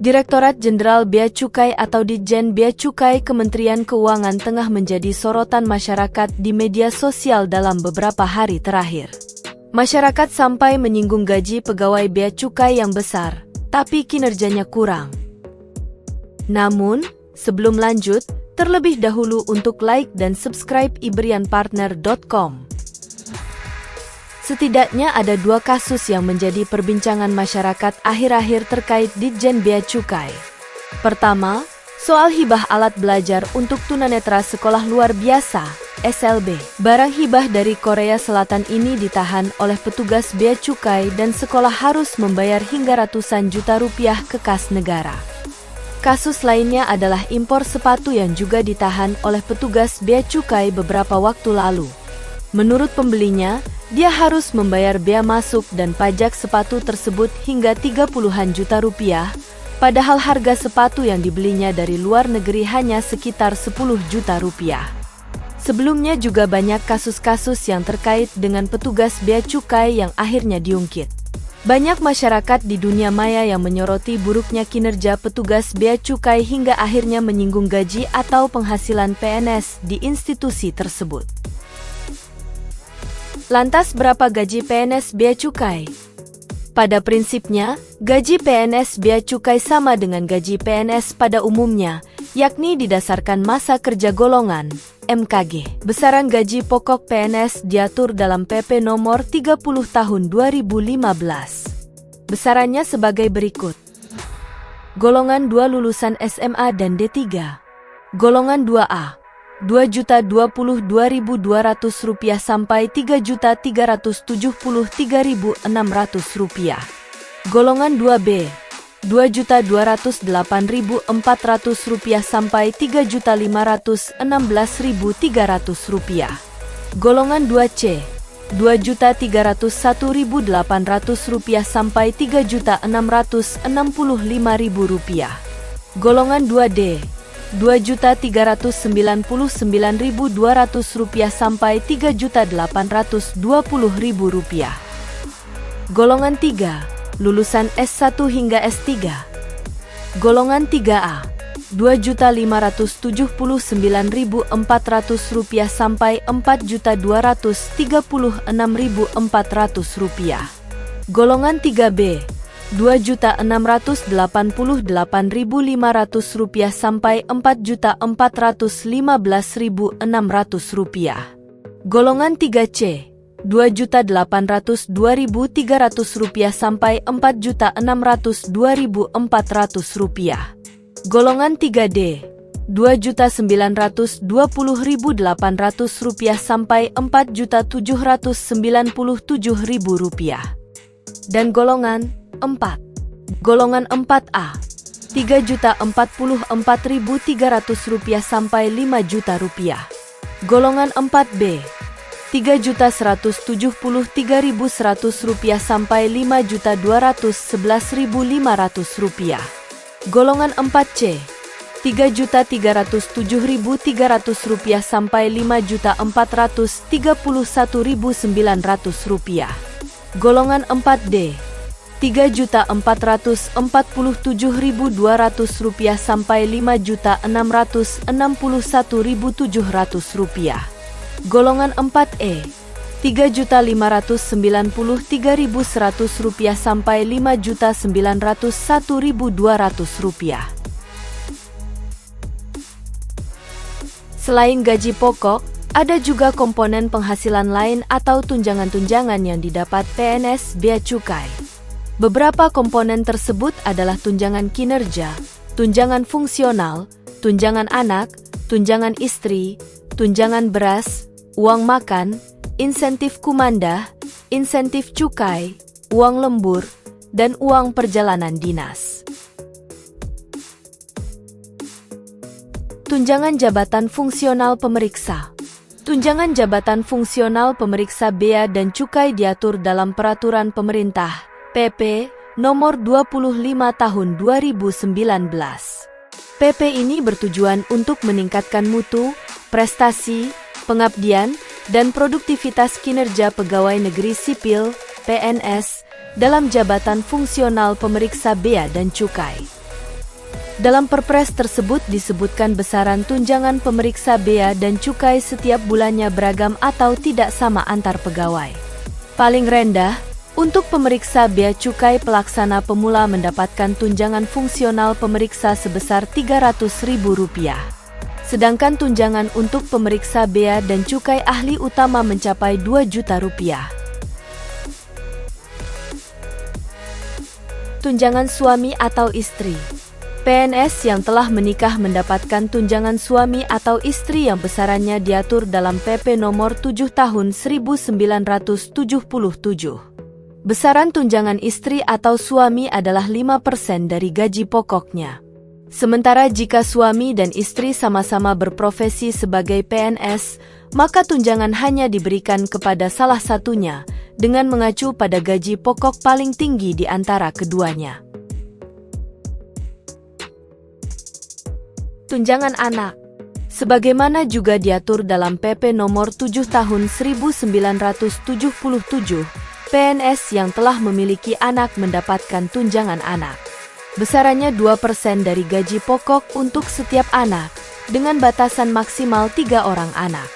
Direktorat Jenderal Bea Cukai atau Ditjen Bea Cukai Kementerian Keuangan tengah menjadi sorotan masyarakat di media sosial dalam beberapa hari terakhir. Masyarakat sampai menyinggung gaji pegawai bea cukai yang besar, tapi kinerjanya kurang. Namun, sebelum lanjut, terlebih dahulu untuk like dan subscribe ibrianpartner.com. Setidaknya ada dua kasus yang menjadi perbincangan masyarakat akhir-akhir terkait Ditjen Bea Cukai. Pertama, soal hibah alat belajar untuk tunanetra sekolah luar biasa, SLB. Barang hibah dari Korea Selatan ini ditahan oleh petugas bea cukai dan sekolah harus membayar hingga ratusan juta rupiah ke kas negara. Kasus lainnya adalah impor sepatu yang juga ditahan oleh petugas bea cukai beberapa waktu lalu. Menurut pembelinya, dia harus membayar bea masuk dan pajak sepatu tersebut hingga 30-an juta rupiah, padahal harga sepatu yang dibelinya dari luar negeri hanya sekitar 10 juta rupiah. Sebelumnya juga banyak kasus-kasus yang terkait dengan petugas bea cukai yang akhirnya diungkit. Banyak masyarakat di dunia maya yang menyoroti buruknya kinerja petugas bea cukai hingga akhirnya menyinggung gaji atau penghasilan PNS di institusi tersebut. Lantas berapa gaji PNS bea cukai? Pada prinsipnya, gaji PNS bea cukai sama dengan gaji PNS pada umumnya, yakni didasarkan masa kerja golongan, MKG. Besaran gaji pokok PNS diatur dalam PP nomor 30 tahun 2015. Besarannya sebagai berikut. Golongan 2 lulusan SMA dan D3. Golongan 2A. Rp2.022.200 sampai Rp3.373.600. Golongan 2B, Rp2.208.400 sampai Rp3.516.300. Golongan 2C, Rp2.301.800 sampai Rp3.665.000. Golongan 2D, Rp2.399.200 sampai Rp3.820.000. Golongan 3, lulusan S1 hingga S3. Golongan 3A, Rp2.579.400 sampai Rp4.236.400. Golongan 3B, Rp2.688.500 sampai Rp4.415.600. Golongan 3C, Rp2.802.300 sampai Rp4.602.400. Golongan 3D, Rp2.920.800 sampai Rp4.797.000. Dan golongan 4. Golongan 4A, Rp3.044.300 sampai Rp5 juta. Golongan 4B, Rp3.173.100 sampai Rp5.211.500. Golongan 4C, Rp3.307.300 sampai Rp5.431.900. Golongan 4D, Rp3.447.200 sampai Rp5.661.700. Golongan 4E, Rp3.593.100 sampai Rp5.901.200. Selain gaji pokok, ada juga komponen penghasilan lain atau tunjangan-tunjangan yang didapat PNS bea cukai. Beberapa komponen tersebut adalah tunjangan kinerja, tunjangan fungsional, tunjangan anak, tunjangan istri, tunjangan beras, uang makan, insentif kumandah, insentif cukai, uang lembur, dan uang perjalanan dinas. Tunjangan jabatan fungsional pemeriksa. Tunjangan jabatan fungsional pemeriksa bea dan cukai diatur dalam Peraturan Pemerintah, PP, nomor 25 tahun 2019. PP ini bertujuan untuk meningkatkan mutu, prestasi, pengabdian, dan produktivitas kinerja pegawai negeri sipil, PNS, dalam jabatan fungsional pemeriksa bea dan cukai. Dalam Perpres tersebut disebutkan besaran tunjangan pemeriksa bea dan cukai setiap bulannya beragam atau tidak sama antar pegawai. Paling rendah, untuk pemeriksa bea cukai pelaksana pemula mendapatkan tunjangan fungsional pemeriksa sebesar Rp300.000. Sedangkan tunjangan untuk pemeriksa bea dan cukai ahli utama mencapai Rp2 juta. Tunjangan suami atau istri. PNS yang telah menikah mendapatkan tunjangan suami atau istri yang besarannya diatur dalam PP Nomor 7 Tahun 1977. Besaran tunjangan istri atau suami adalah 5% dari gaji pokoknya. Sementara jika suami dan istri sama-sama berprofesi sebagai PNS, maka tunjangan hanya diberikan kepada salah satunya dengan mengacu pada gaji pokok paling tinggi di antara keduanya. Tunjangan anak. Sebagaimana juga diatur dalam PP Nomor 7 Tahun 1977, PNS yang telah memiliki anak mendapatkan tunjangan anak. Besarannya 2% dari gaji pokok untuk setiap anak, dengan batasan maksimal 3 orang anak.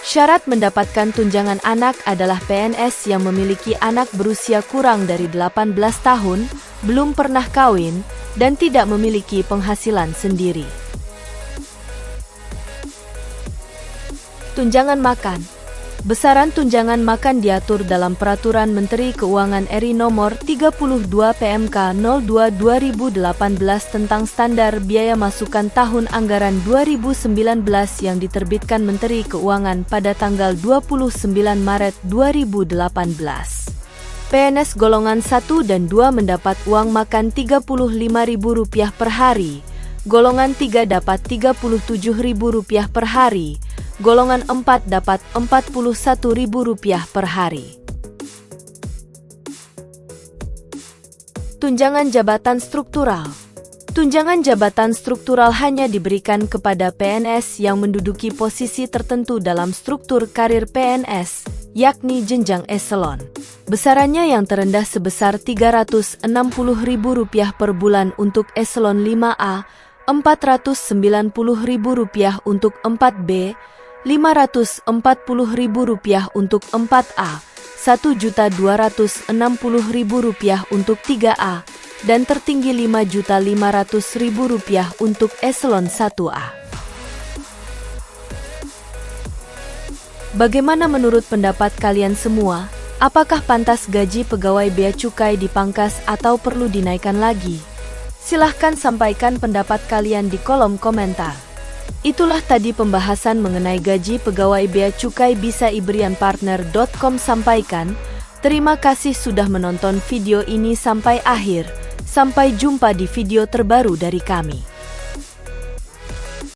Syarat mendapatkan tunjangan anak adalah PNS yang memiliki anak berusia kurang dari 18 tahun, belum pernah kawin, dan tidak memiliki penghasilan sendiri. Tunjangan makan. Besaran tunjangan makan diatur dalam Peraturan Menteri Keuangan RI Nomor 32 PMK 02/2018 tentang standar biaya masukan tahun anggaran 2019 yang diterbitkan Menteri Keuangan pada tanggal 29 Maret 2018. PNS golongan 1 dan 2 mendapat uang makan Rp35.000 per hari, golongan 3 dapat Rp37.000 per hari, golongan 4 dapat Rp41.000 per hari. Tunjangan jabatan struktural. Tunjangan jabatan struktural hanya diberikan kepada PNS yang menduduki posisi tertentu dalam struktur karir PNS, yakni jenjang eselon. Besarannya yang terendah sebesar Rp360.000 per bulan untuk eselon 5A, Rp490.000 untuk 4B, Rp540.000 untuk 4A, Rp1.260.000 untuk 3A, dan tertinggi Rp5.500.000 untuk eselon 1A. Bagaimana menurut pendapat kalian semua? Apakah pantas gaji pegawai bea cukai dipangkas atau perlu dinaikkan lagi? Silahkan sampaikan pendapat kalian di kolom komentar. Itulah tadi pembahasan mengenai gaji pegawai bea cukai bisa ibrianpartner.com sampaikan. Terima kasih sudah menonton video ini sampai akhir. Sampai jumpa di video terbaru dari kami.